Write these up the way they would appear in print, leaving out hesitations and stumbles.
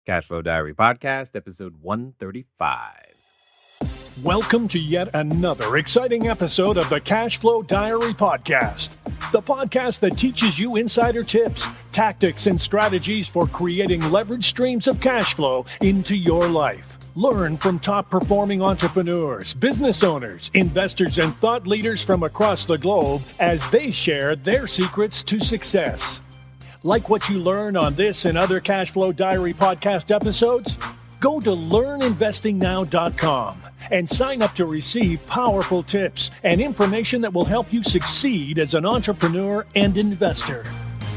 Cashflow Diary Podcast, episode 135. Welcome to yet another exciting episode of the Cashflow Diary Podcast, the podcast that teaches you insider tips, tactics, and strategies for creating leverage streams of cash flow into your life. Learn from top-performing entrepreneurs, business owners, investors, and thought leaders from across the globe as they share their secrets to success. Like what you learn on this and other Cashflow Diary podcast episodes? Go to learninvestingnow.com and sign up to receive powerful tips and information that will help you succeed as an entrepreneur and investor.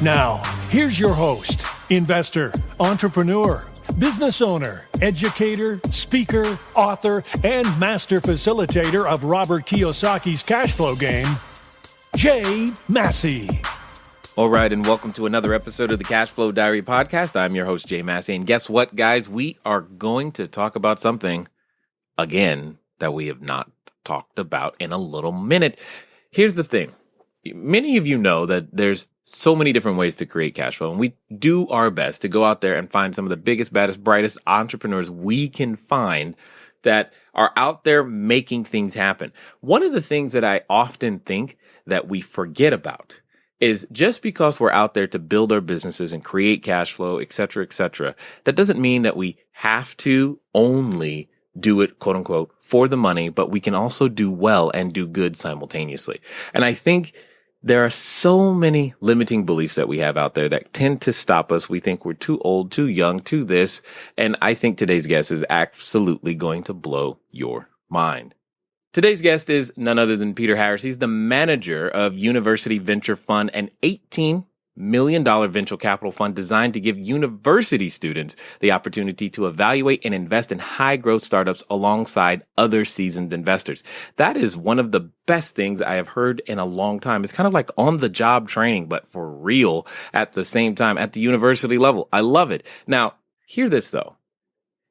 Now, here's your host, investor, entrepreneur, business owner, educator, speaker, author, and master facilitator of Robert Kiyosaki's cash flow game, Jay Massey. All right, and welcome to another episode of the Cashflow Diary Podcast. I'm your host, Jay Massey, and guess what, guys? We are going to talk about something, again, that we have not talked about in a little minute. Here's the thing. Many of you know that there's so many different ways to create cash flow, and we do our best to go out there and find some of the biggest, baddest, brightest entrepreneurs we can find that are out there making things happen. One of the things that I often think that we forget about is just because we're out there to build our businesses and create cash flow, et cetera, that doesn't mean that we have to only do it, quote unquote, for the money, but we can also do well and do good simultaneously. And I think there are so many limiting beliefs that we have out there that tend to stop us. We think we're too old, too young, too this. And I think today's guest is absolutely going to blow your mind. Today's guest is none other than Peter Harris. He's the manager of University Venture Fund, an $18 million venture capital fund designed to give university students the opportunity to evaluate and invest in high-growth startups alongside other seasoned investors. That is one of the best things I have heard in a long time. It's kind of like on-the-job training, but for real at the same time at the university level. I love it. Now, hear this, though.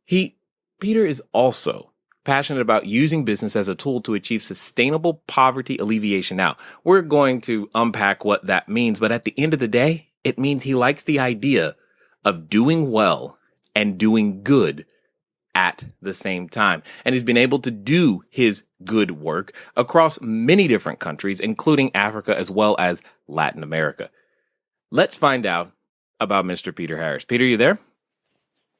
Peter is also passionate about using business as a tool to achieve sustainable poverty alleviation. Now, we're going to unpack what that means, but at the end of the day, it means he likes the idea of doing well and doing good at the same time. And he's been able to do his good work across many different countries, including Africa as well as Latin America. Let's find out about Mr. Peter Harris. Peter, you there?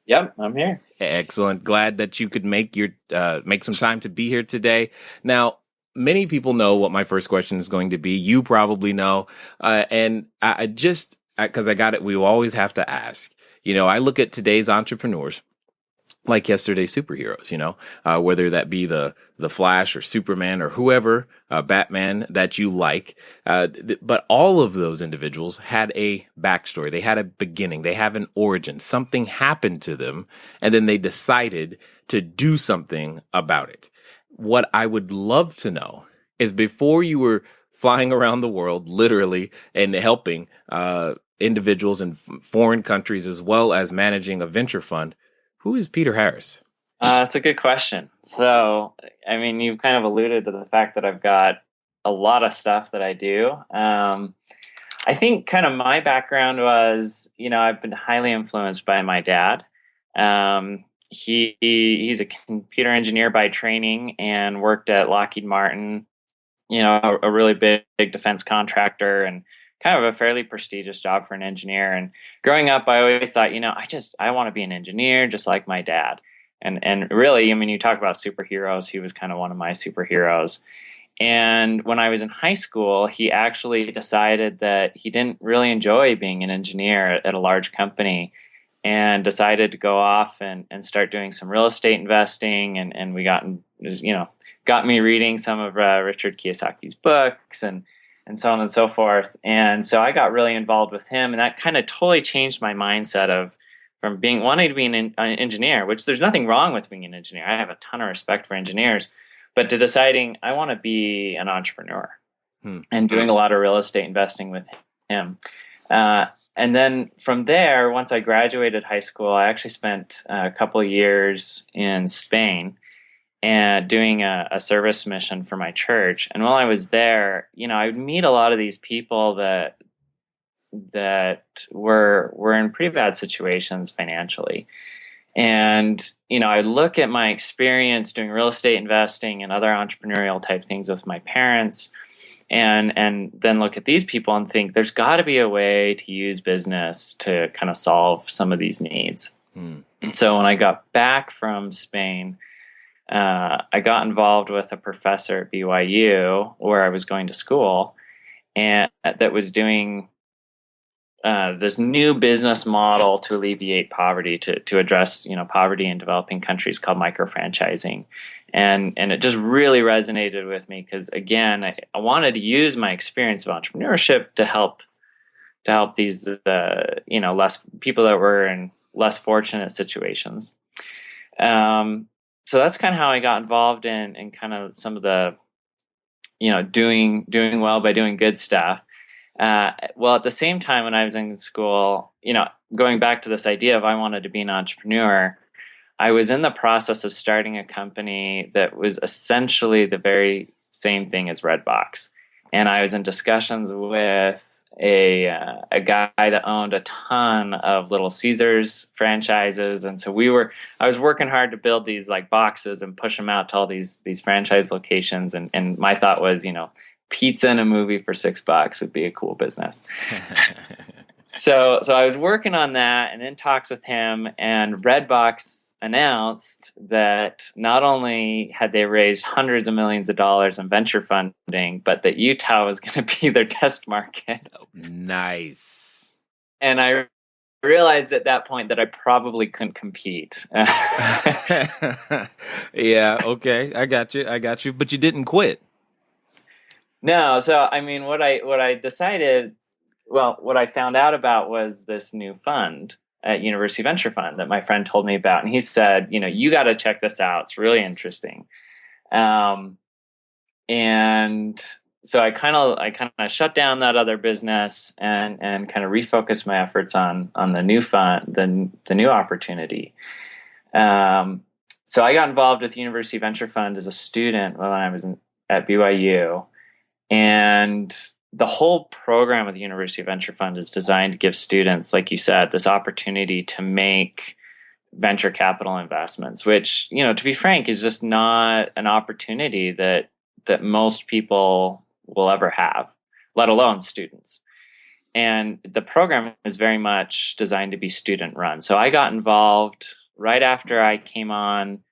Yep, I'm here. Excellent. Glad that you could make some time to be here today. Now, many people know what my first question is going to be. You probably know. And I just, because I got it, we always have to ask. You know, I look at today's entrepreneurs like yesterday's superheroes, whether that be the Flash or Superman or whoever, Batman that you like. But all of those individuals had a backstory. They had a beginning. They have an origin. Something happened to them, and then they decided to do something about it. What I would love to know is before you were flying around the world, literally, and helping individuals in foreign countries as well as managing a venture fund, who is Peter Harris? That's a good question. So, I mean, you've kind of alluded to the fact that I've got a lot of stuff that I do. I think kind of my background was, I've been highly influenced by my dad. He's a computer engineer by training and worked at Lockheed Martin, a really big defense contractor, and kind of a fairly prestigious job for an engineer. And growing up, I always thought, I want to be an engineer just like my dad. And really, I mean, you talk about superheroes. He was kind of one of my superheroes. And when I was in high school, he actually decided that he didn't really enjoy being an engineer at a large company and decided to go off and start doing some real estate investing. And we got me reading some of Richard Kiyosaki's books and so on and so forth. And so I got really involved with him, and that kind of totally changed my mindset from wanting to be an engineer, which there's nothing wrong with being an engineer. I have a ton of respect for engineers, but to deciding I want to be an entrepreneur and doing a lot of real estate investing with him. And then from there, once I graduated high school, I actually spent a couple of years in Spain and doing a service mission for my church. And while I was there, I would meet a lot of these people that were in pretty bad situations financially. And, I look at my experience doing real estate investing and other entrepreneurial type things with my parents, and then look at these people and think there's got to be a way to use business to kind of solve some of these needs. And so when I got back from Spain, I got involved with a professor at BYU where I was going to school, and that was doing this new business model to alleviate poverty, to address poverty in developing countries, called microfranchising, and it just really resonated with me because, again, I wanted to use my experience of entrepreneurship to help these less people that were in less fortunate situations. So that's kind of how I got involved in kind of some of the doing well by doing good stuff. Well, at the same time, when I was in school, going back to this idea of I wanted to be an entrepreneur, I was in the process of starting a company that was essentially the very same thing as Redbox. And I was in discussions with a guy that owned a ton of Little Caesars franchises. And so I was working hard to build these like boxes and push them out to all these franchise locations. And my thought was, pizza and a movie for $6 would be a cool business. So I was working on that and in talks with him, and Redbox announced that not only had they raised hundreds of millions of dollars in venture funding, but that Utah was going to be their test market. Nice. And I realized at that point that I probably couldn't compete. Yeah, okay. I got you. But you didn't quit. No, so I mean, what I decided, well, what I found out about was this new fund at University Venture Fund that my friend told me about, and he said, you got to check this out. It's really interesting. And so I kind of shut down that other business and kind of refocused my efforts on the new fund, the new opportunity. So I got involved with University Venture Fund as a student when I was at BYU. And the whole program of the University Venture Fund is designed to give students, like you said, this opportunity to make venture capital investments, which, to be frank, is just not an opportunity that most people will ever have, let alone students. And the program is very much designed to be student run. So I got involved right after I came on.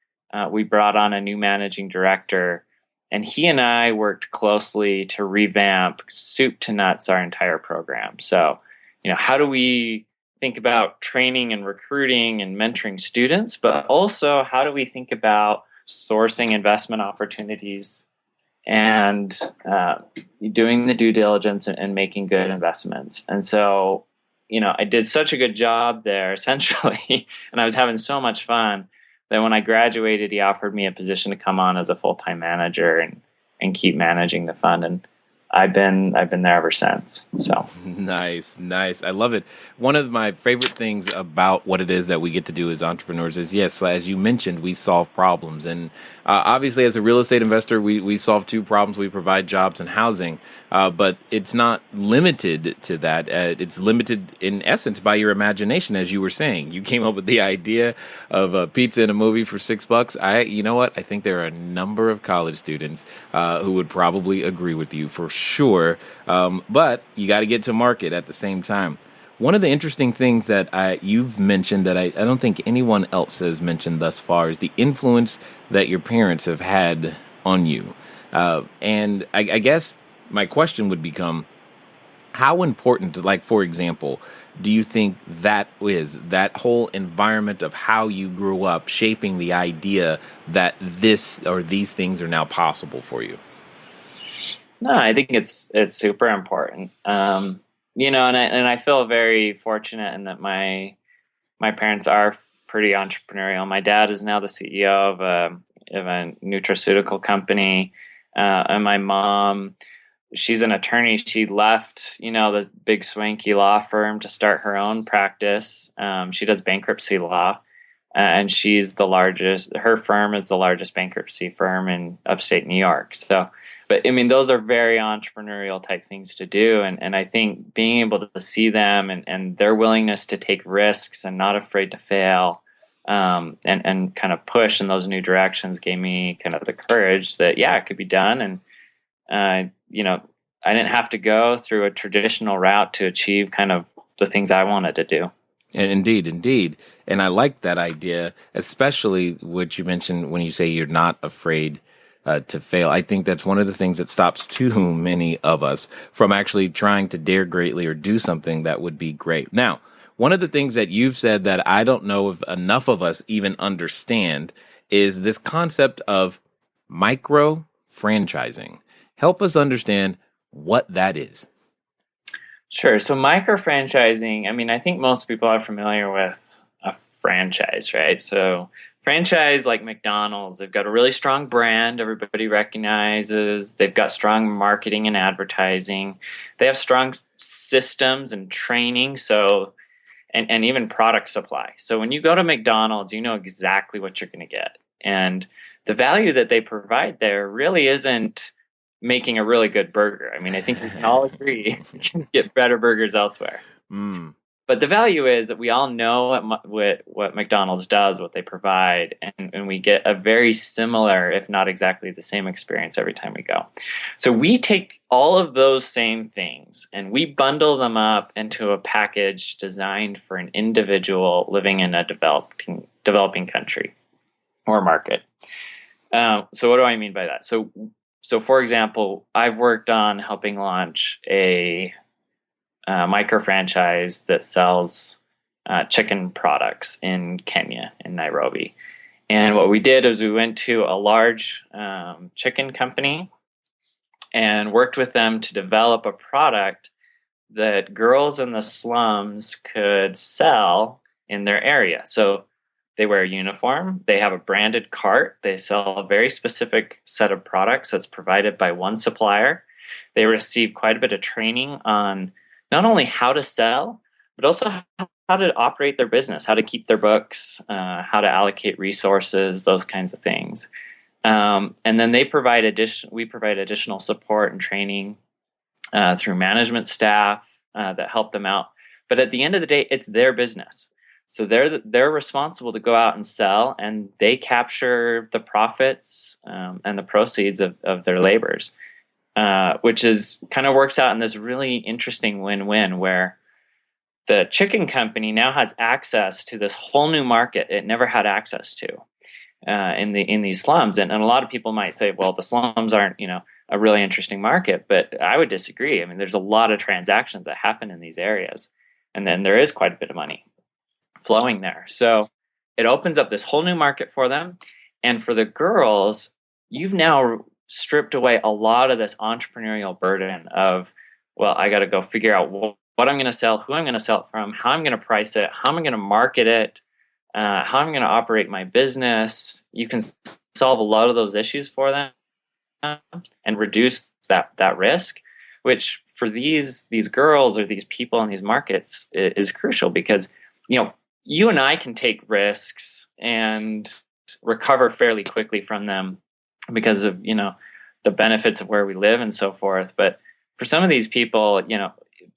We brought on a new managing director, and he and I worked closely to revamp soup to nuts our entire program. So, how do we think about training and recruiting and mentoring students, but also how do we think about sourcing investment opportunities and doing the due diligence and making good investments? And so, I did such a good job there, essentially, and I was having so much fun that when I graduated, he offered me a position to come on as a full-time manager and keep managing the fund. And I've been there ever since. So nice. I love it. One of my favorite things about what it is that we get to do as entrepreneurs is, yes, as you mentioned, we solve problems. And obviously, as a real estate investor, we solve two problems. We provide jobs and housing, but it's not limited to that. It's limited in essence by your imagination, as you were saying. You came up with the idea of a pizza and a movie for $6. You know what? I think there are a number of college students who would probably agree with you for sure. But you got to get to market at the same time. One of the interesting things that you've mentioned that I don't think anyone else has mentioned thus far is the influence that your parents have had on you. And I guess my question would become, how important, like, for example, do you think that is, that whole environment of how you grew up shaping the idea that this or these things are now possible for you? No, I think it's super important. And I feel very fortunate in that my parents are pretty entrepreneurial. My dad is now the CEO of a nutraceutical company, and my mom, she's an attorney. She left, this big swanky law firm to start her own practice. She does bankruptcy law, and her firm is the largest bankruptcy firm in upstate New York. So, but I mean, those are very entrepreneurial type things to do. And I think being able to see them and their willingness to take risks and not afraid to fail and kind of push in those new directions gave me kind of the courage that, yeah, it could be done. And, I didn't have to go through a traditional route to achieve kind of the things I wanted to do. And indeed. And I like that idea, especially what you mentioned when you say you're not afraid to fail. I think that's one of the things that stops too many of us from actually trying to dare greatly or do something that would be great. Now, one of the things that you've said that I don't know if enough of us even understand is this concept of micro franchising. Help us understand what that is. Sure. So micro franchising, I mean, I think most people are familiar with a franchise, right? So franchise, like McDonald's, they've got a really strong brand everybody recognizes. They've got strong marketing and advertising. They have strong systems and training, and even product supply. So when you go to McDonald's, you know exactly what you're going to get. And the value that they provide there really isn't making a really good burger. I mean, I think we can all agree you can get better burgers elsewhere. But the value is that we all know what McDonald's does, what they provide, and we get a very similar, if not exactly the same experience every time we go. So we take all of those same things and we bundle them up into a package designed for an individual living in a developing country or market. So what do I mean by that? So for example, I've worked on helping launch a micro franchise that sells chicken products in Kenya, in Nairobi. And what we did is we went to a large chicken company and worked with them to develop a product that girls in the slums could sell in their area. So they wear a uniform, they have a branded cart, they sell a very specific set of products that's provided by one supplier. They receive quite a bit of training on not only how to sell, but also how to operate their business, how to keep their books, how to allocate resources, those kinds of things. And then we provide additional support and training through management staff that help them out. But at the end of the day, it's their business. So they're responsible to go out and sell, and they capture the profits and the proceeds of their labors, which is kind of works out in this really interesting win-win where the chicken company now has access to this whole new market it never had access to in these slums. And a lot of people might say, well, the slums aren't a really interesting market, but I would disagree. I mean, there's a lot of transactions that happen in these areas, and then there is quite a bit of money flowing there. So it opens up this whole new market for them. And for the girls, you've now stripped away a lot of this entrepreneurial burden of, well, I got to go figure out what I'm going to sell, who I'm going to sell it from, how I'm going to price it, how I'm going to market it, how I'm going to operate my business. You can solve a lot of those issues for them and reduce that risk, which for these girls or these people in these markets is crucial because, you and I can take risks and recover fairly quickly from them because of, the benefits of where we live and so forth. But for some of these people,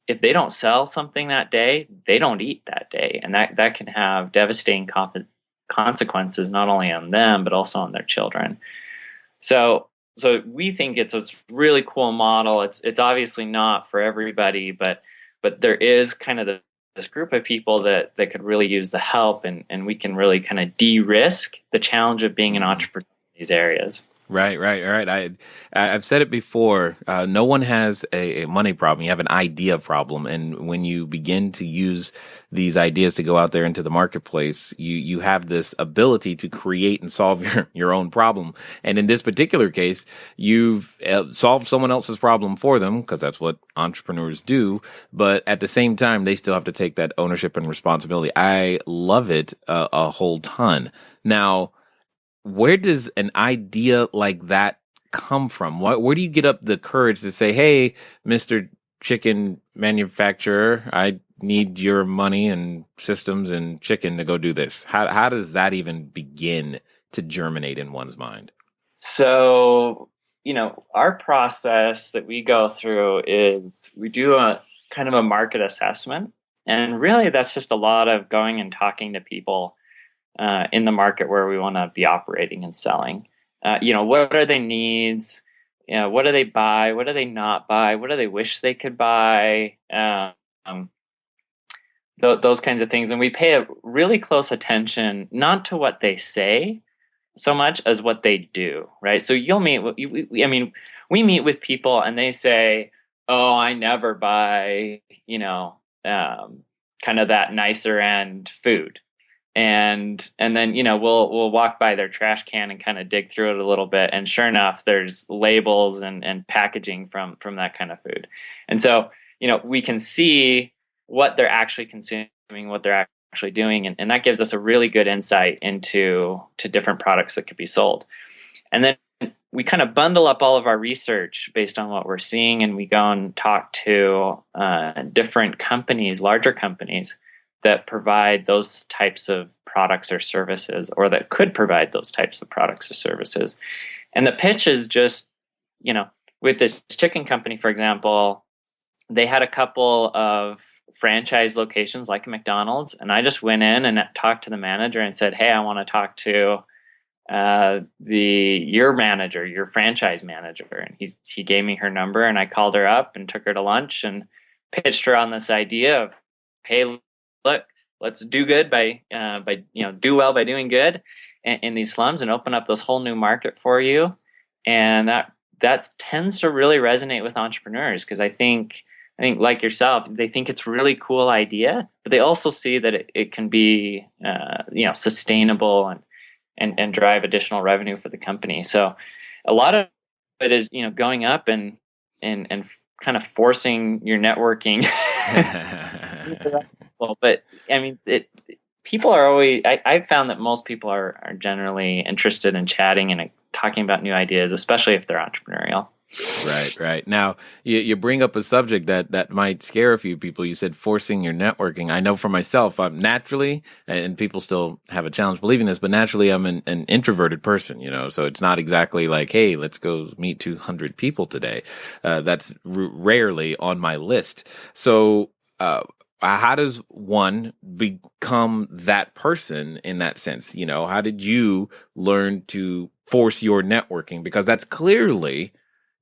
if they don't sell something that day, they don't eat that day. And that can have devastating consequences, not only on them, but also on their children. So we think it's a really cool model. It's obviously not for everybody, but there is kind of this group of people that could really use the help, and we can really kind of de-risk the challenge of being an entrepreneur in these areas. Right. I've said it before. No one has a money problem. You have an idea problem. And when you begin to use these ideas to go out there into the marketplace, you have this ability to create and solve your own problem. And in this particular case, you've solved someone else's problem for them, because that's what entrepreneurs do. But at the same time, they still have to take that ownership and responsibility. I love it a whole ton. Now, where does an idea like that come from? Where do you get up the courage to say, hey, Mr. Chicken Manufacturer, I need your money and systems and chicken to go do this? How does that even begin to germinate in one's mind? So, our process that we go through is we do a kind of a market assessment. And really, that's just a lot of going and talking to people in the market where we want to be operating and selling. What are their needs? What do they buy? What do they not buy? What do they wish they could buy? Those kinds of things. And we pay a really close attention, not to what they say so much as what they do, right? So you'll meet, we meet with people and they say, oh, I never buy, kind of that nicer end food. And then, we'll walk by their trash can and kind of dig through it a little bit. And sure enough, there's labels and packaging from that kind of food. And so, we can see what they're actually consuming, what they're actually doing. And that gives us a really good insight into different products that could be sold. And then we kind of bundle up all of our research based on what we're seeing. And we go and talk to different companies, larger companies that provide those types of products or services, or that could provide those types of products or services. And the pitch is just, with this chicken company, for example, they had a couple of franchise locations like a McDonald's, and I just went in and talked to the manager and said, hey, I want to talk to your manager, your franchise manager. And he gave me her number, and I called her up and took her to lunch and pitched her on this idea of, hey, look, let's do good by do well by doing good in these slums and open up this whole new market for you. And that tends to really resonate with entrepreneurs, because I think like yourself, they think it's a really cool idea, but they also see that it can be sustainable and drive additional revenue for the company. So a lot of it is going up and kind of forcing your networking. But I mean, people are always. I've found that most people are generally interested in chatting and talking about new ideas, especially if they're entrepreneurial. Right. Now, you bring up a subject that might scare a few people. You said forcing your networking. I know for myself, I'm naturally, and people still have a challenge believing this, but naturally I'm an introverted person, so it's not exactly like, hey, let's go meet 200 people today. That's rarely on my list. So, how does one become that person in that sense? How did you learn to force your networking? Because that's clearly,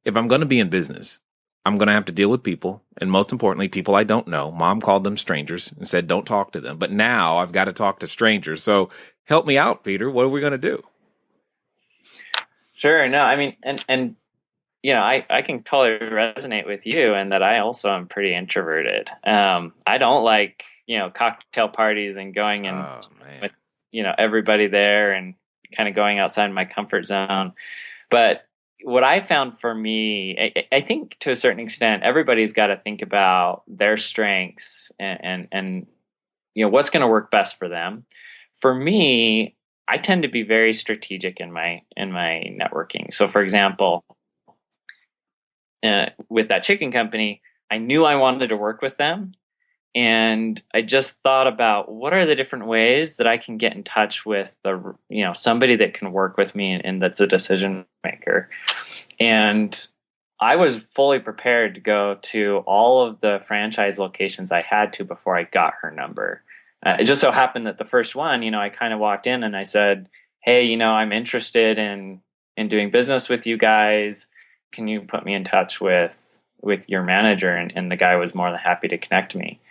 if I'm going to be in business, I'm going to have to deal with people. And most importantly, people I don't know. Mom called them strangers and said, don't talk to them. But now I've got to talk to strangers. So help me out, Peter. What are we going to do? Sure. No, I mean, and I can totally resonate with you, and that I also am pretty introverted. I don't like, cocktail parties and going and with, everybody there and kind of going outside my comfort zone. But what I found for me, I think to a certain extent, everybody's got to think about their strengths and what's going to work best for them. For me, I tend to be very strategic in my networking. So, for example, with that chicken company, I knew I wanted to work with them. And I just thought about what are the different ways that I can get in touch with somebody that can work with me and that's a decision maker. And I was fully prepared to go to all of the franchise locations I had to before I got her number. It just so happened that the first one, I kind of walked in and I said, hey, I'm interested in doing business with you guys. Can you put me in touch with your manager? And the guy was more than happy to connect me.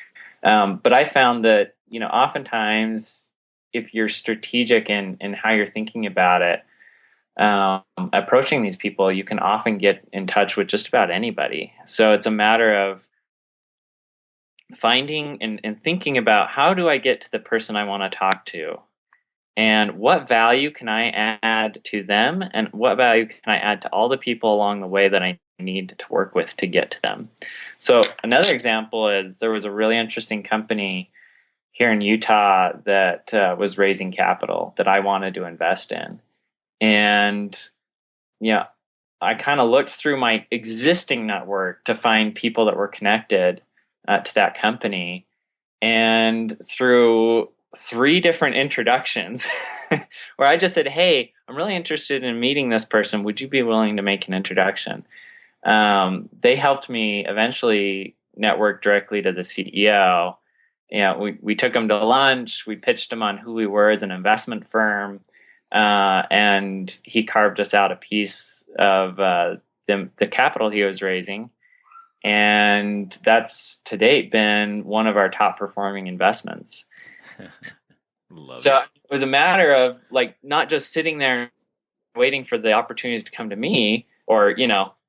But I found that, oftentimes if you're strategic in how you're thinking about it, approaching these people, you can often get in touch with just about anybody. So it's a matter of finding and thinking about, how do I get to the person I want to talk to? And what value can I add to them? And what value can I add to all the people along the way that I need to work with to get to them? So another example is there was a really interesting company here in Utah that was raising capital that I wanted to invest in. And, I kind of looked through my existing network to find people that were connected to that company. And through 3 different introductions where I just said, hey, I'm really interested in meeting this person. Would you be willing to make an introduction? They helped me eventually network directly to the CEO. we took him to lunch. We pitched him on who we were as an investment firm, and he carved us out a piece of the capital he was raising. And that's to date been one of our top performing investments. So it was a matter of like not just sitting there waiting for the opportunities to come to me, or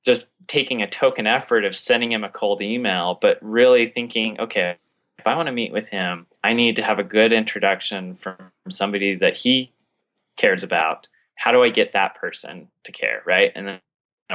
just taking a token effort of sending him a cold email, but really thinking, okay, if I want to meet with him, I need to have a good introduction from somebody that he cares about. How do I get that person to care, right? And then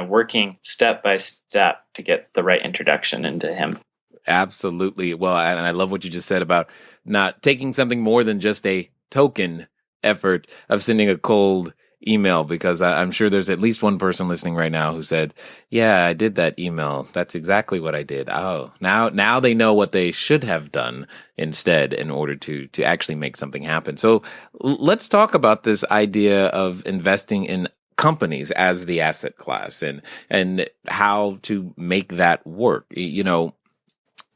working step by step to get the right introduction into him. Absolutely. Well, and I love what you just said about not taking something more than just a token effort of sending a cold email, because I'm sure there's at least one person listening right now who said, yeah, I did that email. That's exactly what I did. Oh, now they know what they should have done instead in order to actually make something happen. So let's talk about this idea of investing in companies as the asset class and how to make that work.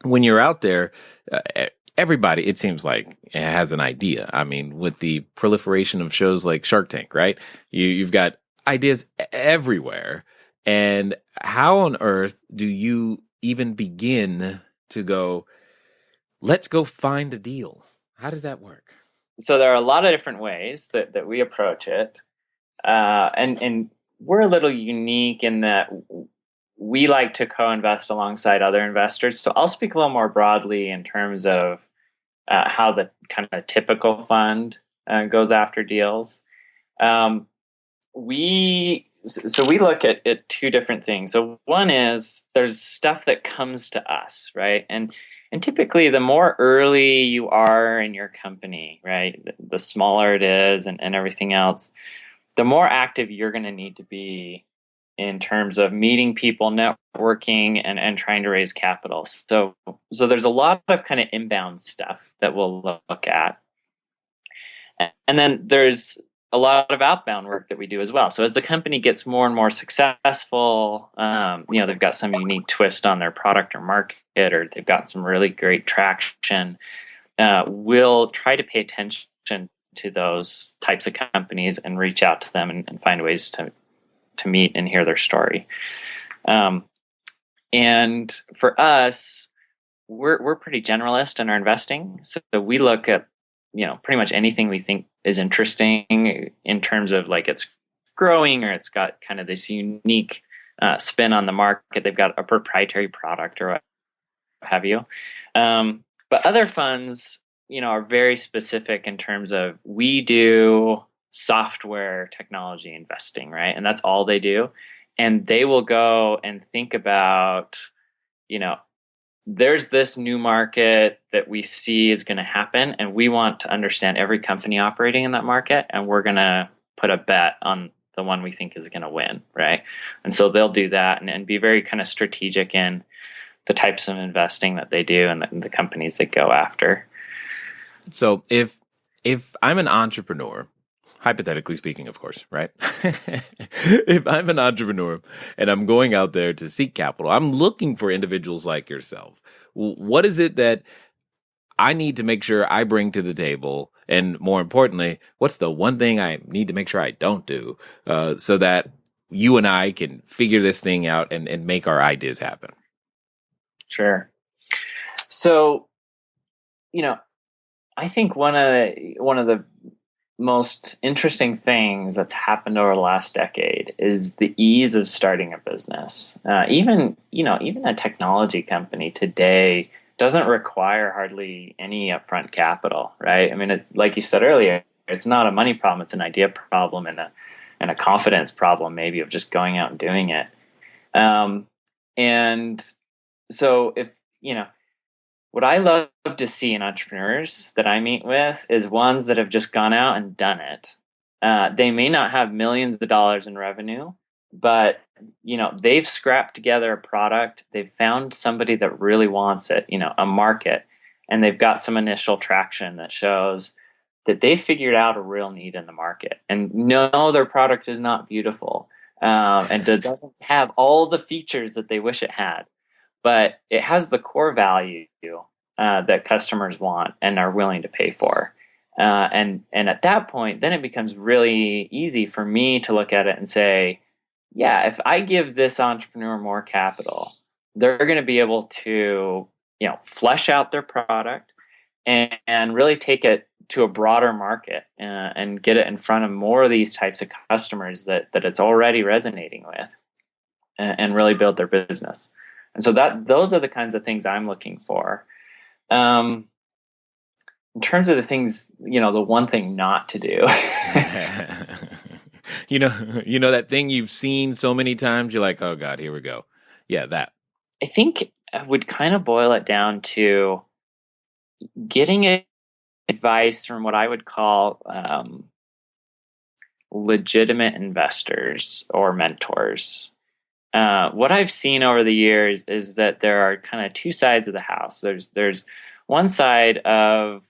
When you're out there, everybody, it seems like, has an idea. I mean, with the proliferation of shows like Shark Tank, right? You've got ideas everywhere. And how on earth do you even begin to go, let's go find a deal? How does that work? So there are a lot of different ways that we approach it. And we're a little unique in that we like to co-invest alongside other investors. So I'll speak a little more broadly in terms of how the kind of typical fund goes after deals. We look at two different things. So one is there's stuff that comes to us, right? And typically the more early you are in your company, right, the smaller it is and everything else, the more active you're going to need to be in terms of meeting people, networking, and trying to raise capital. So there's a lot of kind of inbound stuff that we'll look at. And then there's a lot of outbound work that we do as well. So as the company gets more and more successful, they've got some unique twist on their product or market, or they've got some really great traction, we'll try to pay attention to those types of companies and reach out to them and find ways to meet and hear their story. And for us, we're pretty generalist in our investing. So we look at, pretty much anything we think is interesting in terms of like it's growing or it's got kind of this unique spin on the market. They've got a proprietary product or what have you. But other funds, are very specific in terms of we do software technology investing, right? And that's all they do. And they will go and think about, there's this new market that we see is going to happen, and we want to understand every company operating in that market, and we're going to put a bet on the one we think is going to win, right? And so they'll do that and be very kind of strategic in the types of investing that they do and the companies they go after. So if I'm an entrepreneur, hypothetically speaking, of course, right? If I'm an entrepreneur and I'm going out there to seek capital, I'm looking for individuals like yourself. What is it that I need to make sure I bring to the table? And more importantly, what's the one thing I need to make sure I don't do so that you and I can figure this thing out and make our ideas happen? Sure. So, I think one of the most interesting things that's happened over the last decade is the ease of starting a business. Even a technology company today doesn't require hardly any upfront capital, right? I mean, it's like you said earlier, it's not a money problem; it's an idea problem and a confidence problem, maybe, of just going out and doing it. And so, if what I love to see in entrepreneurs that I meet with is ones that have just gone out and done it. They may not have millions of dollars in revenue, but they've scrapped together a product. They've found somebody that really wants it, a market, and they've got some initial traction that shows that they figured out a real need in the market. And no, their product is not beautiful, and it doesn't have all the features that they wish it had, but it has the core value that customers want and are willing to pay for. And at that point, then it becomes really easy for me to look at it and say, yeah, if I give this entrepreneur more capital, they're going to be able to, flesh out their product and really take it to a broader market and get it in front of more of these types of customers that it's already resonating with, and really build their business. And so those are the kinds of things I'm looking for. In terms of the things, the one thing not to do. That thing you've seen so many times, you're like, oh God, here we go. Yeah, that. I think I would kind of boil it down to getting advice from what I would call legitimate investors or mentors. What I've seen over the years is that there are kind of two sides of the house. There's one side of,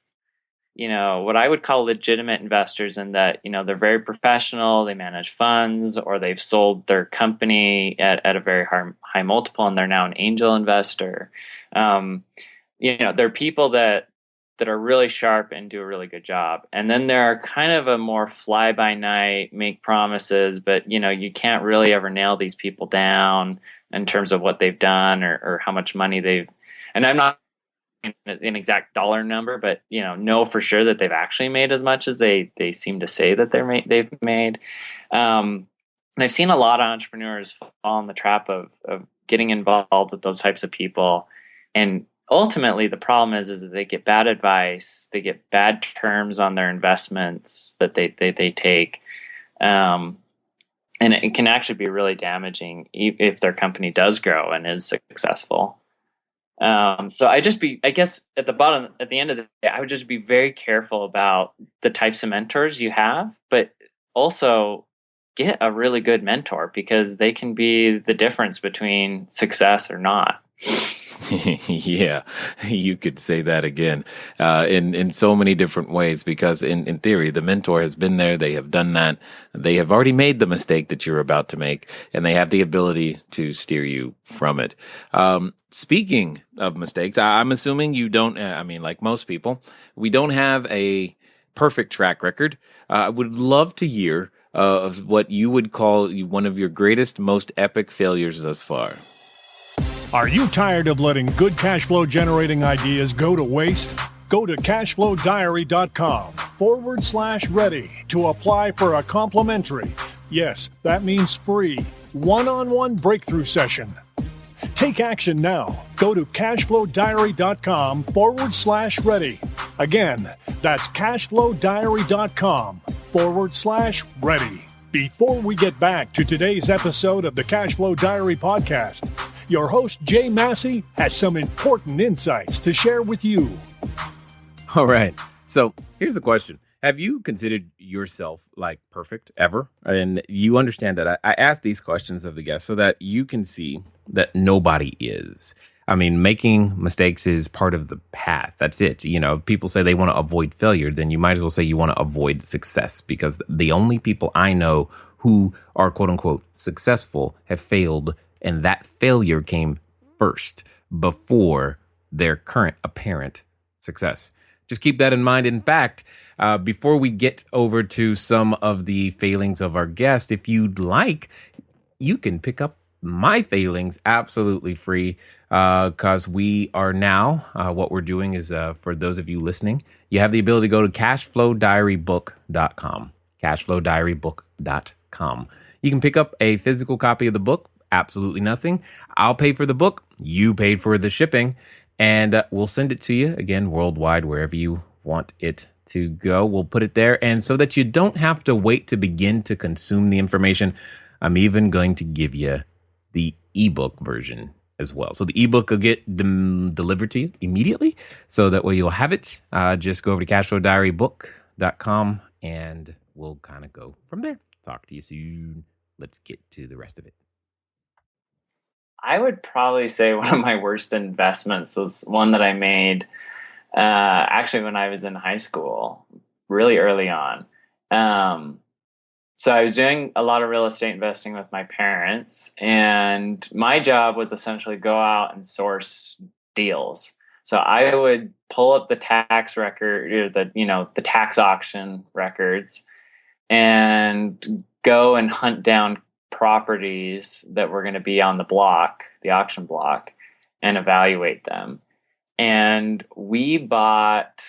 what I would call legitimate investors, in that, they're very professional, they manage funds, or they've sold their company at a very high multiple and they're now an angel investor. They're people that are really sharp and do a really good job. And then there are kind of a more fly by night, make promises, but you can't really ever nail these people down in terms of what they've done or how much money they've, and I'm not an exact dollar number, but know for sure that they've actually made as much as they seem to say that they've made. And I've seen a lot of entrepreneurs fall in the trap of getting involved with those types of people. And ultimately the problem is that they get bad advice, they get bad terms on their investments that they take. And it can actually be really damaging if their company does grow and is successful. So I guess at the end of the day, I would just be very careful about the types of mentors you have, but also get a really good mentor, because they can be the difference between success or not. Yeah, you could say that again, in so many different ways, because in theory, the mentor has been there. They have done that. They have already made the mistake that you're about to make, and they have the ability to steer you from it. Speaking of mistakes, I'm assuming you don't, like most people, we don't have a perfect track record. I would love to hear of what you would call one of your greatest, most epic failures thus far. Are you tired of letting good cash flow generating ideas go to waste? Go to cashflowdiary.com/ready to apply for a complimentary, yes, that means free, one-on-one breakthrough session. Take action now. Go to cashflowdiary.com/ready. Again, that's cashflowdiary.com/ready. Before we get back to today's episode of the Cashflow Diary podcast, your host, Jay Massey, has some important insights to share with you. All right. So here's the question. Have you considered yourself like perfect ever? And you understand that I ask these questions of the guests so that you can see that nobody is. Making mistakes is part of the path. That's it. People say they want to avoid failure, then you might as well say you want to avoid success, because the only people I know who are quote unquote successful have failed, and that failure came first before their current apparent success. Just keep that in mind. In fact, before we get over to some of the failings of our guest, if you'd like, you can pick up my failings absolutely free, because we are now, what we're doing is, for those of you listening, you have the ability to go to cashflowdiarybook.com, cashflowdiarybook.com. You can pick up a physical copy of the book. Absolutely nothing. I'll pay for the book. You paid for the shipping, and we'll send it to you again worldwide, wherever you want it to go. We'll put it there. And so that you don't have to wait to begin to consume the information, I'm even going to give you the ebook version as well. So the ebook will get delivered to you immediately. So that way you'll have it. Just go over to cashflowdiarybook.com and we'll kind of go from there. Talk to you soon. Let's get to the rest of it. I would probably say one of my worst investments was one that I made actually when I was in high school, really early on. So I was doing a lot of real estate investing with my parents, and my job was essentially go out and source deals. So I would pull up the tax record, or the tax auction records, and go and hunt down properties that were going to be on the block, the auction block, and evaluate them. And we bought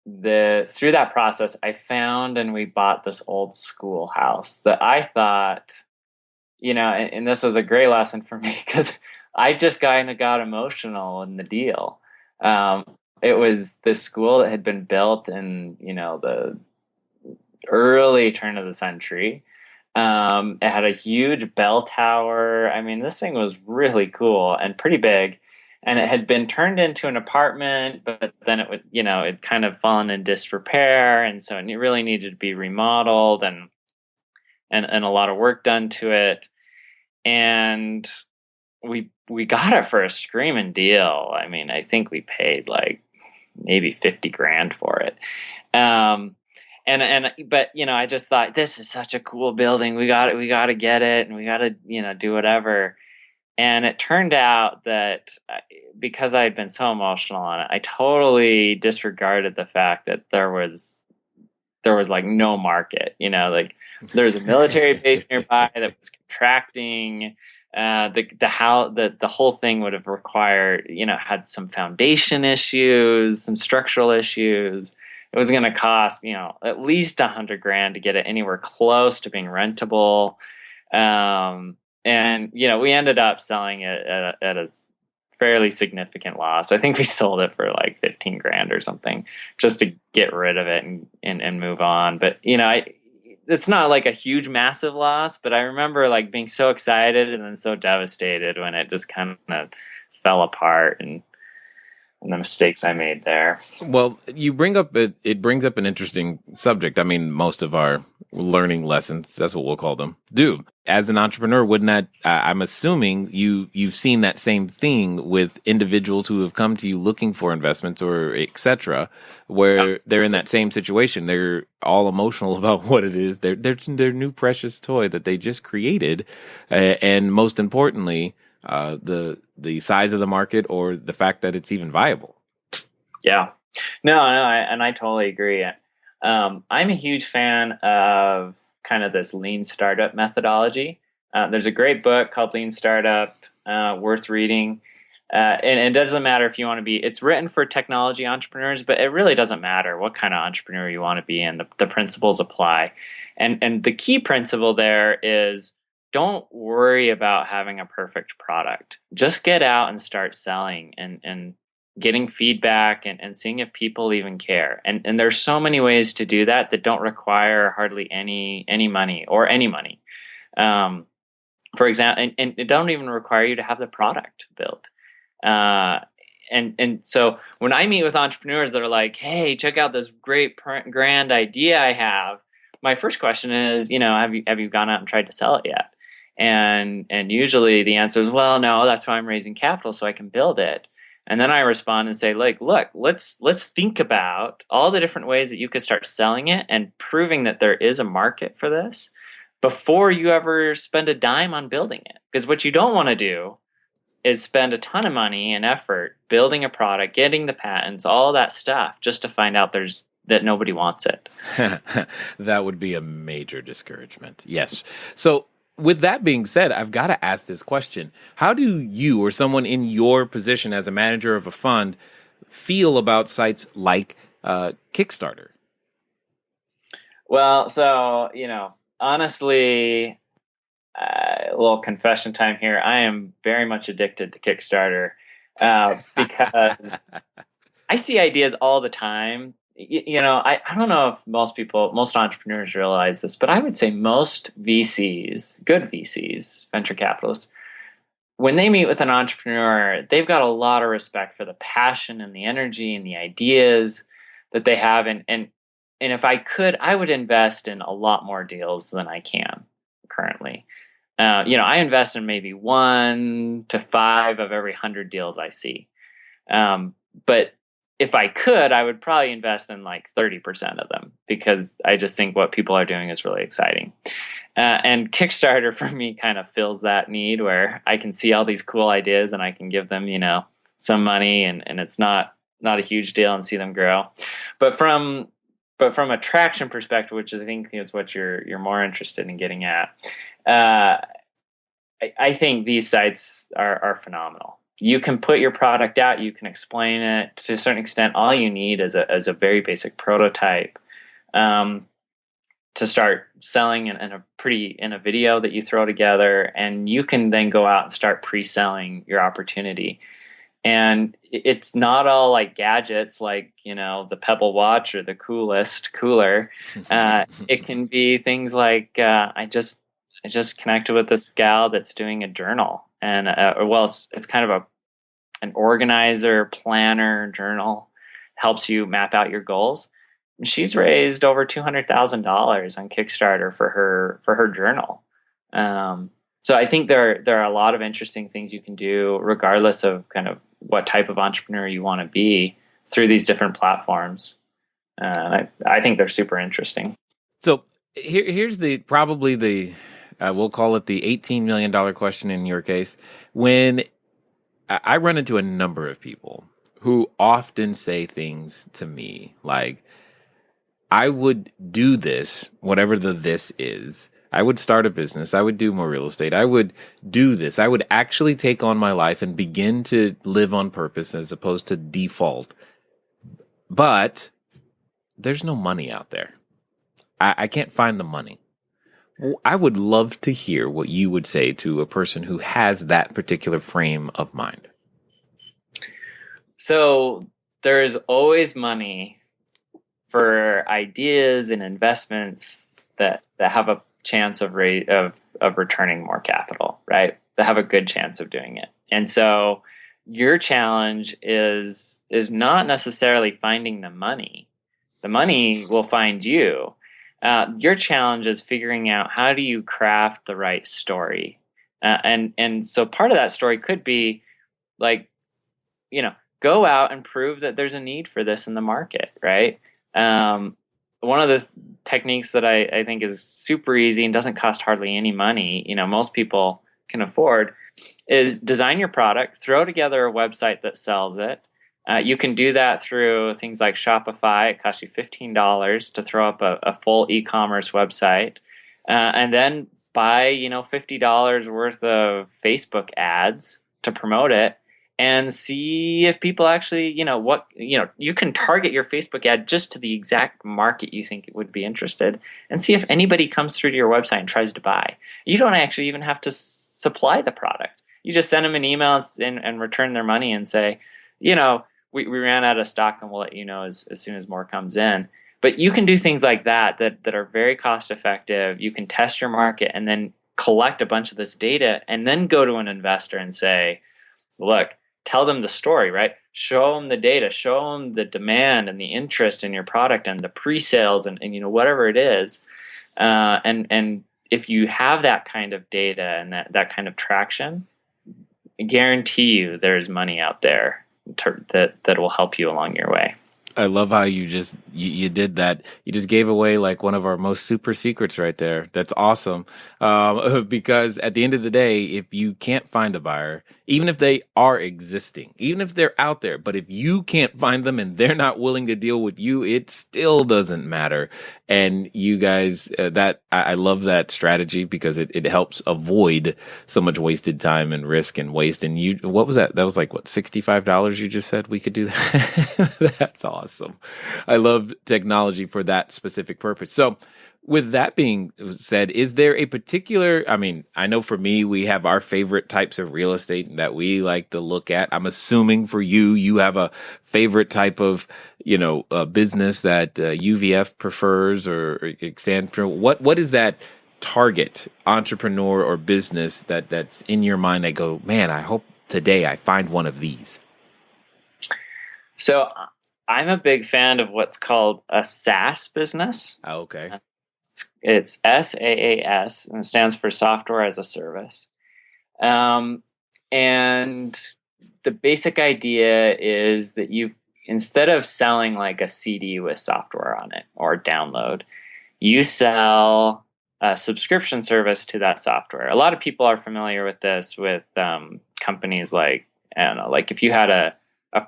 through that process, I found and we bought this old schoolhouse that I thought, and this was a great lesson for me because I just kind of got emotional in the deal. It was this school that had been built in, the early turn of the century. It had a huge bell tower. I mean, this thing was really cool and pretty big. And it had been turned into an apartment, but then it kind of fallen in disrepair. And so it really needed to be remodeled and a lot of work done to it. And we got it for a screaming deal. I mean, I think we paid like maybe $50,000 for it. But I just thought, this is such a cool building. We got to get it, and we got to, do whatever. And it turned out that because I had been so emotional on it, I totally disregarded the fact that there was like no market, like there's a military base nearby that was contracting. The whole thing would have required, had some foundation issues, some structural issues. It was going to cost, at least $100,000 to get it anywhere close to being rentable. And, we ended up selling it at a fairly significant loss. I think we sold it for like $15,000 or something just to get rid of it and move on. But, it's not like a huge, massive loss, but I remember like being so excited and then so devastated when it just kind of fell apart and the mistakes I made there. Well, it brings up an interesting subject. I mean, most of our learning lessons, that's what we'll call them, do. As an entrepreneur, wouldn't that, I'm assuming you've seen that same thing with individuals who have come to you looking for investments or et cetera, where they're in that same situation. They're all emotional about what it is. Their new precious toy that they just created. And most importantly, the size of the market or the fact that it's even viable. Yeah, no, I totally agree. I'm a huge fan of kind of this lean startup methodology. There's a great book called Lean Startup, worth reading. And it doesn't matter if you want to be, it's written for technology entrepreneurs, but it really doesn't matter what kind of entrepreneur you want to be in. The principles apply. And the key principle there is, don't worry about having a perfect product. Just get out and start selling and getting feedback and seeing if people even care. And there's so many ways to do that don't require hardly any money or any money. For example, and it don't even require you to have the product built. And so when I meet with entrepreneurs that are like, hey, check out this great grand idea I have, my first question is, have you gone out and tried to sell it yet? And usually the answer is, well, no, that's why I'm raising capital so I can build it. And then I respond and say, like, look, let's think about all the different ways that you could start selling it and proving that there is a market for this before you ever spend a dime on building it. Because what you don't want to do is spend a ton of money and effort building a product, getting the patents, all that stuff, just to find out that nobody wants it. That would be a major discouragement. Yes. So with that being said, I've got to ask this question. How do you or someone in your position as a manager of a fund feel about sites like Kickstarter? Well, so, honestly, a little confession time here. I am very much addicted to Kickstarter because I see ideas all the time. I don't know if most entrepreneurs realize this, but I would say most VCs, good VCs, venture capitalists, when they meet with an entrepreneur, they've got a lot of respect for the passion and the energy and the ideas that they have. And if I could, I would invest in a lot more deals than I can currently. I invest in maybe 1 to 5 of every 100 deals I see. But if I could, I would probably invest in like 30% of them because I just think what people are doing is really exciting. And Kickstarter for me kind of fills that need where I can see all these cool ideas and I can give them, some money, and it's not a huge deal, and see them grow. But from a traction perspective, which I think is what you're more interested in getting at, I think these sites are phenomenal. You can put your product out, you can explain it to a certain extent. All you need is a very basic prototype to start selling in a video that you throw together, and you can then go out and start pre-selling your opportunity. And it's not all like gadgets, like, the Pebble watch or the coolest cooler. It can be things like, I just connected with this gal that's doing a journal, and it's kind of an organizer, planner journal, helps you map out your goals. And she's raised over $200,000 on Kickstarter for her journal. So I think there are a lot of interesting things you can do, regardless of kind of what type of entrepreneur you want to be, through these different platforms. I think they're super interesting. So here's probably the we'll call it the $18 million question in your case. When I run into a number of people who often say things to me like, I would do this, whatever this is. I would start a business. I would do more real estate. I would do this. I would actually take on my life and begin to live on purpose as opposed to default. But there's no money out there. I can't find the money. I would love to hear what you would say to a person who has that particular frame of mind. So there is always money for ideas and investments that have a chance of returning more capital, right? That have a good chance of doing it. And so your challenge is not necessarily finding the money. The money will find you. Your challenge is figuring out, how do you craft the right story? And so part of that story could be like, go out and prove that there's a need for this in the market, right? One of the techniques that I think is super easy and doesn't cost hardly any money, most people can afford, is design your product, throw together a website that sells it. You can do that through things like Shopify. It costs you $15 to throw up a full e-commerce website, and then buy $50 worth of Facebook ads to promote it, and see if people actually, you can target your Facebook ad just to the exact market you think would be interested, and see if anybody comes through to your website and tries to buy. You don't actually even have to supply the product. You just send them an email and return their money and say, we ran out of stock, and we'll let you know as soon as more comes in. But you can do things like that are very cost effective. You can test your market and then collect a bunch of this data, and then go to an investor and say, look, tell them the story, right? Show them the data, show them the demand and the interest in your product and the pre-sales and whatever it is. And if you have that kind of data and that kind of traction, I guarantee you there's money out there that will help you along your way. I love how you just you did that. You just gave away like one of our most super secrets right there. That's awesome. Because at the end of the day, if you can't find a buyer, even if they are existing, even if they're out there, but if you can't find them and they're not willing to deal with you, it still doesn't matter. And you guys, I love that strategy because it helps avoid so much wasted time and risk and waste. And what was that? That was like, what, $65 you just said we could do that? That's awesome. I love technology for that specific purpose. So with that being said, is there a particular, I know for me, we have our favorite types of real estate that we like to look at. I'm assuming for you have a favorite type of, business that UVF prefers or Accenture. What is that target entrepreneur or business that's in your mind that go, man, I hope today I find one of these? So I'm a big fan of what's called a SaaS business. Oh, okay. It's SaaS, and it stands for Software as a Service. And the basic idea is that instead of selling like a CD with software on it or download, you sell a subscription service to that software. A lot of people are familiar with this with companies like I don't know, like if you had a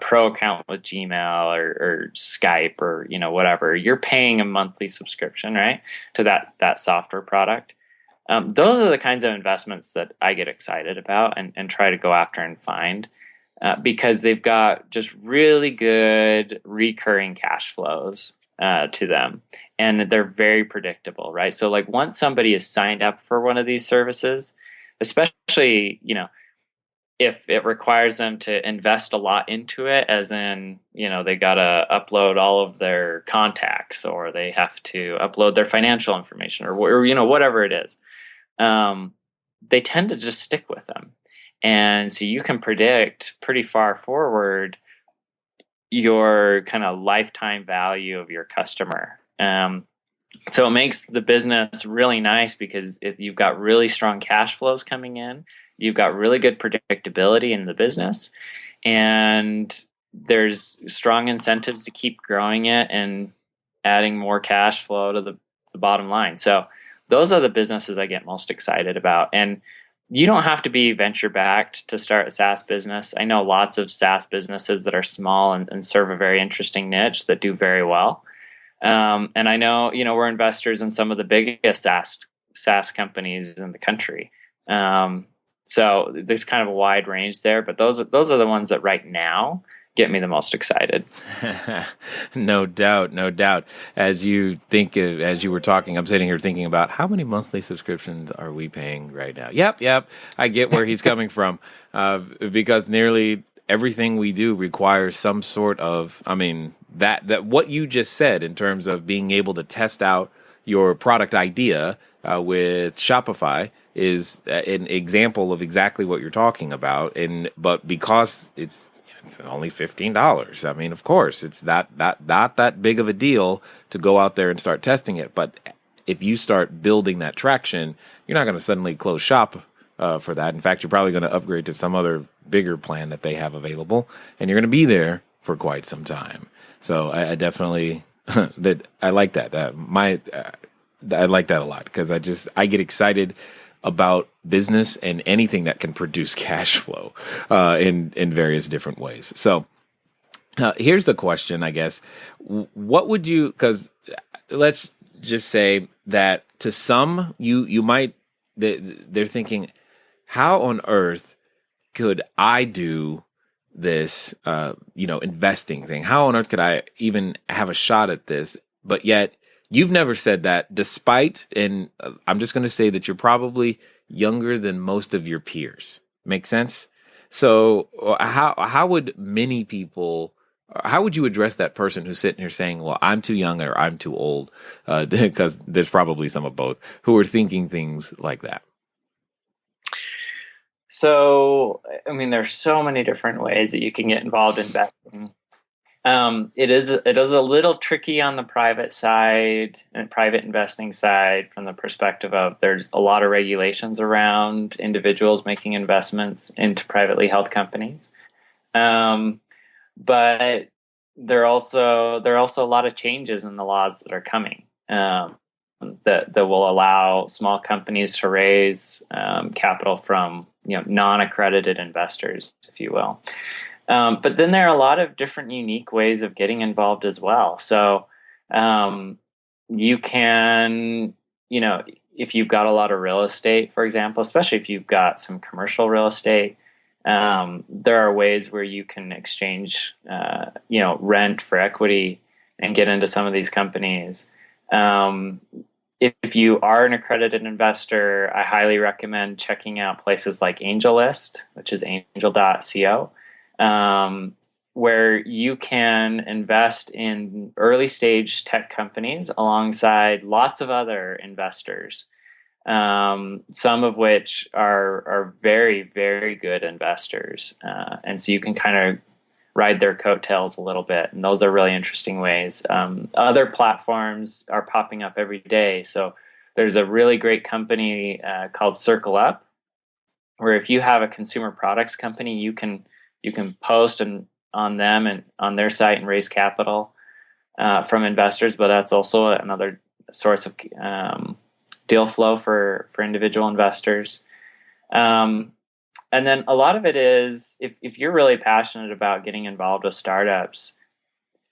pro account with Gmail or Skype or, whatever, you're paying a monthly subscription, right, to that software product. Those are the kinds of investments that I get excited about and try to go after and find, because they've got just really good recurring cash flows to them, and they're very predictable, right? So like once somebody is signed up for one of these services, especially, if it requires them to invest a lot into it, as in, they got to upload all of their contacts, or they have to upload their financial information, or whatever it is, they tend to just stick with them. And so you can predict pretty far forward your kind of lifetime value of your customer. So it makes the business really nice because you've got really strong cash flows coming in. You've got really good predictability in the business, and there's strong incentives to keep growing it and adding more cash flow to the bottom line. So those are the businesses I get most excited about. And you don't have to be venture backed to start a SaaS business. I know lots of SaaS businesses that are small and serve a very interesting niche that do very well. And I know, we're investors in some of the biggest SaaS companies in the country. So there's kind of a wide range there, but those are the ones that right now get me the most excited. No doubt. As you were talking, I'm sitting here thinking about how many monthly subscriptions are we paying right now? Yep. I get where he's coming from, because nearly everything we do requires some sort of, that what you just said in terms of being able to test out your product idea with Shopify is an example of exactly what you're talking about. But because it's only $15, of course, it's not that big of a deal to go out there and start testing it. But if you start building that traction, you're not going to suddenly close shop for that. In fact, you're probably going to upgrade to some other bigger plan that they have available, and you're going to be there for quite some time. So I definitely I like that. I like that a lot because I get excited about business and anything that can produce cash flow in various different ways. So here's the question, I guess. What would you, because let's just say that to some, you might, they're thinking, how on earth could I do this, investing thing? How on earth could I even have a shot at this? But yet, you've never said that, despite, and I'm just going to say that you're probably younger than most of your peers. Make sense? So how would many people, how would you address that person who's sitting here saying, well, I'm too young or I'm too old? Because there's probably some of both who are thinking things like that. So, there's so many different ways that you can get involved in investing. It is a little tricky on the private side and private investing side from the perspective of there's a lot of regulations around individuals making investments into privately held companies. But there are also a lot of changes in the laws that are coming that will allow small companies to raise capital from non-accredited investors, if you will. But then there are a lot of different unique ways of getting involved as well. So you can, if you've got a lot of real estate, for example, especially if you've got some commercial real estate, there are ways where you can exchange, rent for equity and get into some of these companies. If you are an accredited investor, I highly recommend checking out places like AngelList, which is angel.co. Where you can invest in early stage tech companies alongside lots of other investors, some of which are very, very good investors. And so you can kind of ride their coattails a little bit. And those are really interesting ways. Other platforms are popping up every day. So there's a really great company called Circle Up, where if you have a consumer products company, you can post on them and on their site and raise capital from investors, but that's also another source of deal flow for individual investors. And And then a lot of it is if you're really passionate about getting involved with startups,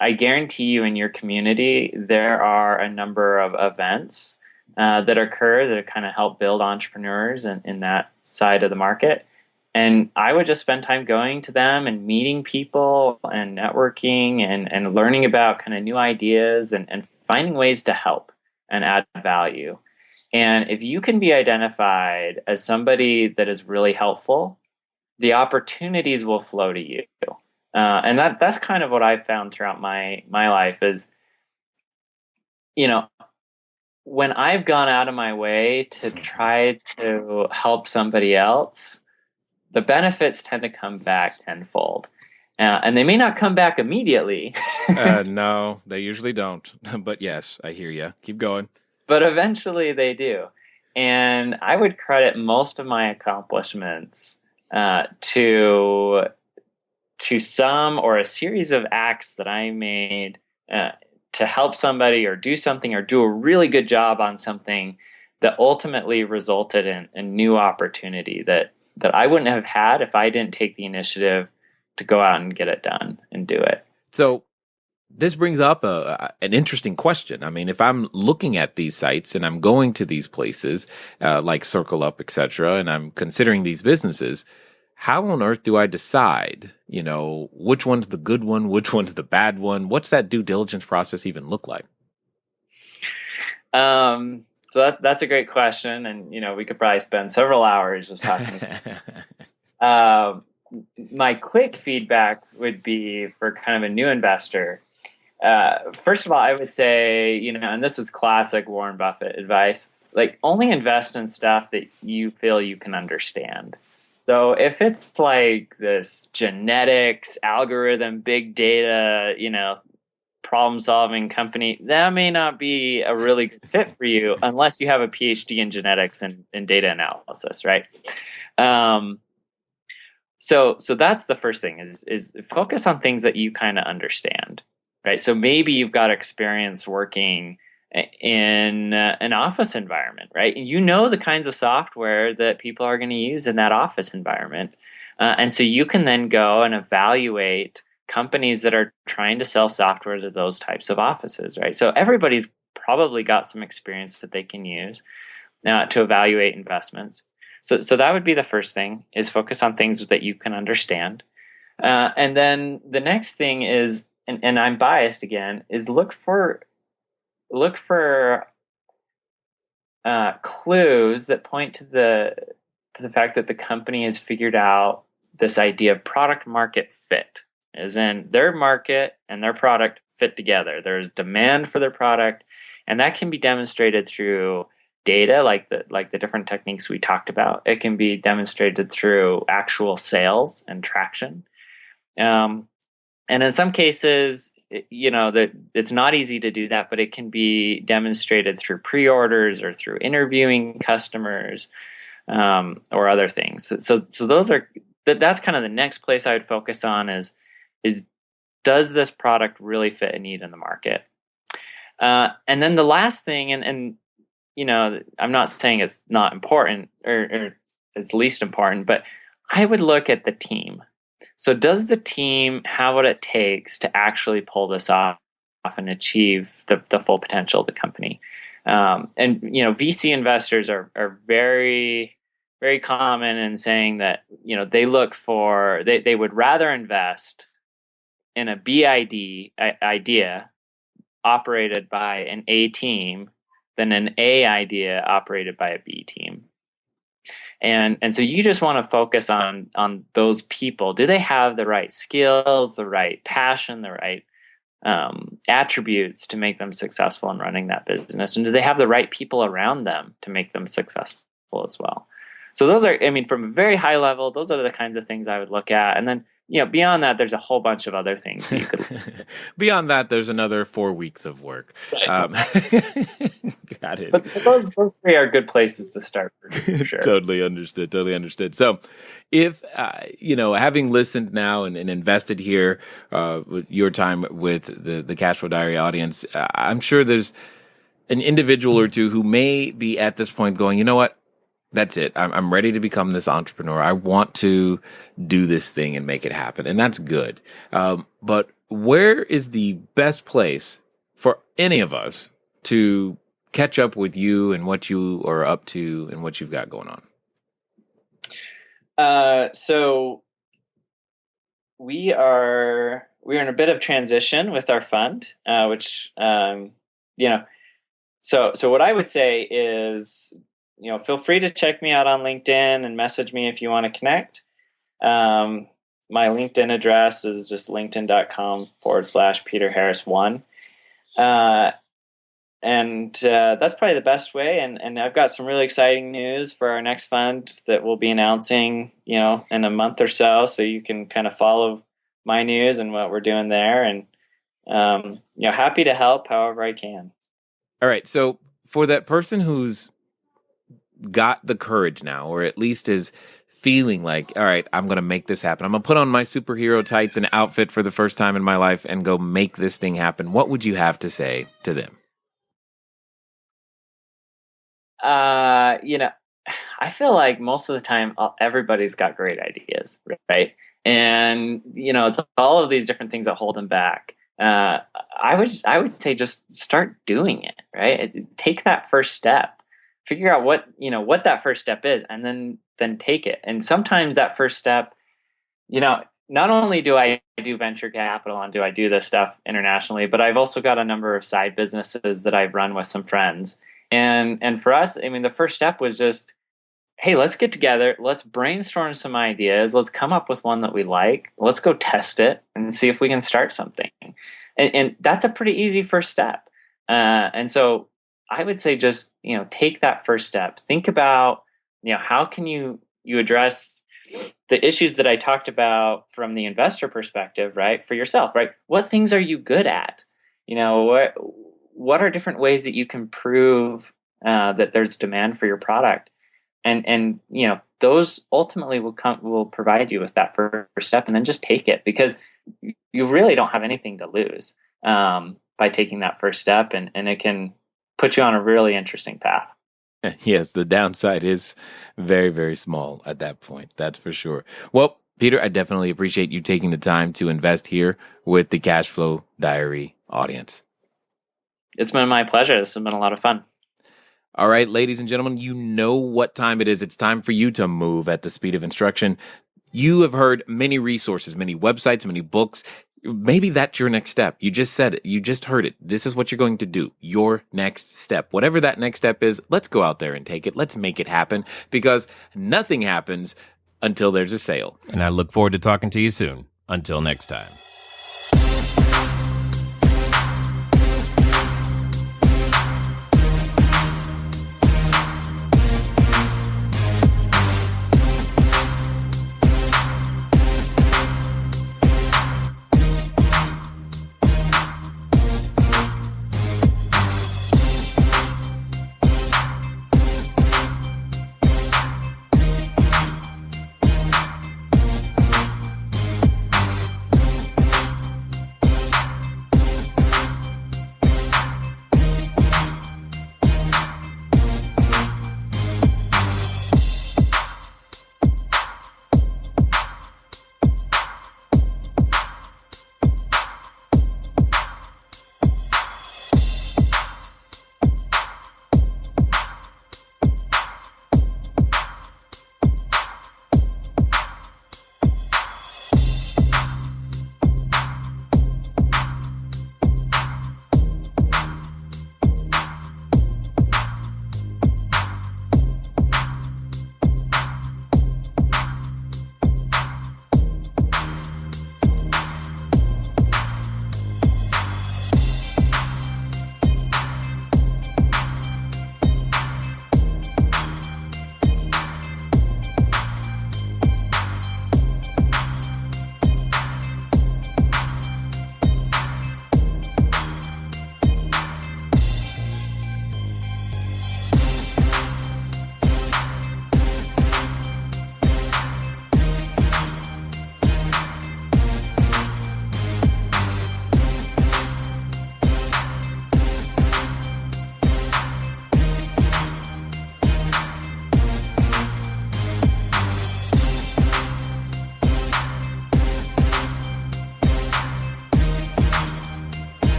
I guarantee you in your community, there are a number of events that occur that kind of help build entrepreneurs in that side of the market. And I would just spend time going to them and meeting people and networking and learning about kind of new ideas and finding ways to help and add value. And if you can be identified as somebody that is really helpful, the opportunities will flow to you. And that's kind of what I've found throughout my life is, when I've gone out of my way to try to help somebody else, the benefits tend to come back tenfold. And they may not come back immediately. No, they usually don't. But yes, I hear you. Keep going. But eventually they do. And I would credit most of my accomplishments to some or a series of acts that I made to help somebody or do something or do a really good job on something that ultimately resulted in a new opportunity that I wouldn't have had if I didn't take the initiative to go out and get it done and do it. So this brings up an interesting question. I mean, if I'm looking at these sites and I'm going to these places like Circle Up, etc., and I'm considering these businesses, how on earth do I decide, which one's the good one, which one's the bad one? What's that due diligence process even look like? So that's a great question, and we could probably spend several hours just talking. My quick feedback would be for kind of a new investor. First of all, I would say, and this is classic Warren Buffett advice, like only invest in stuff that you feel you can understand. So if it's like this genetics, algorithm, big data, problem-solving company, that may not be a really good fit for you unless you have a PhD in genetics and data analysis, right? So that's the first thing is focus on things that you kind of understand, right? So maybe you've got experience working in an office environment, right? You know the kinds of software that people are going to use in that office environment. And so you can then go and evaluate companies that are trying to sell software to those types of offices, right? So everybody's probably got some experience that they can use to evaluate investments. So that would be the first thing, is focus on things that you can understand. And then the next thing is, and I'm biased again, is look for clues that point to the fact that the company has figured out this idea of product market fit, as in their market and their product fit together. There's demand for their product, and that can be demonstrated through data, like the different techniques we talked about. It can be demonstrated through actual sales and traction, and in some cases, that it's not easy to do that, but it can be demonstrated through pre-orders or through interviewing customers or other things. So that's kind of the next place I would focus on is does this product really fit a need in the market? And then the last thing, and I'm not saying it's not important or it's least important, but I would look at the team. So does the team have what it takes to actually pull this off and achieve the full potential of the company? And VC investors are very, very common in saying that they look for they would rather invest in a BID idea operated by an A team than an A idea operated by a B team. And so you just want to focus on those people. Do they have the right skills, the right passion, the right attributes to make them successful in running that business? And do they have the right people around them to make them successful as well? So those are, from a very high level, those are the kinds of things I would look at. And then, beyond that, there's a whole bunch of other things that you could look at. Beyond that, there's another 4 weeks of work. Right. Got it. But those three are good places to start for sure. Totally understood. So if, having listened now and invested here with your time with the Cashflow Diary audience, I'm sure there's an individual or two who may be at this point going, you know what? That's it. I'm ready to become this entrepreneur. I want to do this thing and make it happen. And that's good. But where is the best place for any of us to catch up with you and what you are up to and what you've got going on? So we're in a bit of transition with our fund, which, so what I would say is, feel free to check me out on LinkedIn and message me if you want to connect. My LinkedIn address is just linkedin.com/PeterHarris1. And that's probably the best way. And I've got some really exciting news for our next fund that we'll be announcing, in a month or so. So you can kind of follow my news and what we're doing there. And, happy to help however I can. All right. So for that person who's got the courage now, or at least is feeling like, all right, I'm going to make this happen. I'm going to put on my superhero tights and outfit for the first time in my life and go make this thing happen. What would you have to say to them? I feel like most of the time, everybody's got great ideas, right? And, it's all of these different things that hold them back. I would say just start doing it, right? Take that first step. Figure out what that first step is, and then take it. And sometimes that first step, not only do I do venture capital and do I do this stuff internationally, but I've also got a number of side businesses that I've run with some friends. And for us, the first step was just, hey, let's get together, let's brainstorm some ideas, let's come up with one that we like, let's go test it and see if we can start something. And that's a pretty easy first step. And so I would say just, take that first step. Think about, how can you address the issues that I talked about from the investor perspective, right? For yourself, right? What things are you good at? What are different ways that you can prove that there's demand for your product? And those ultimately will provide you with that first step, and then just take it, because you really don't have anything to lose by taking that first step, and it can put you on a really interesting path. Yes, the downside is very, very small at that point. That's for sure. Well, Peter, I definitely appreciate you taking the time to invest here with the Cashflow Diary audience. It's been my pleasure. This has been a lot of fun. All right, ladies and gentlemen, you know what time it is. It's time for you to move at the speed of instruction. You have heard many resources, many websites, many books. Maybe that's your next step. You just said it. You just heard it. This is what you're going to do. Your next step. Whatever that next step is, let's go out there and take it. Let's make it happen, because nothing happens until there's a sale. And I look forward to talking to you soon. Until next time.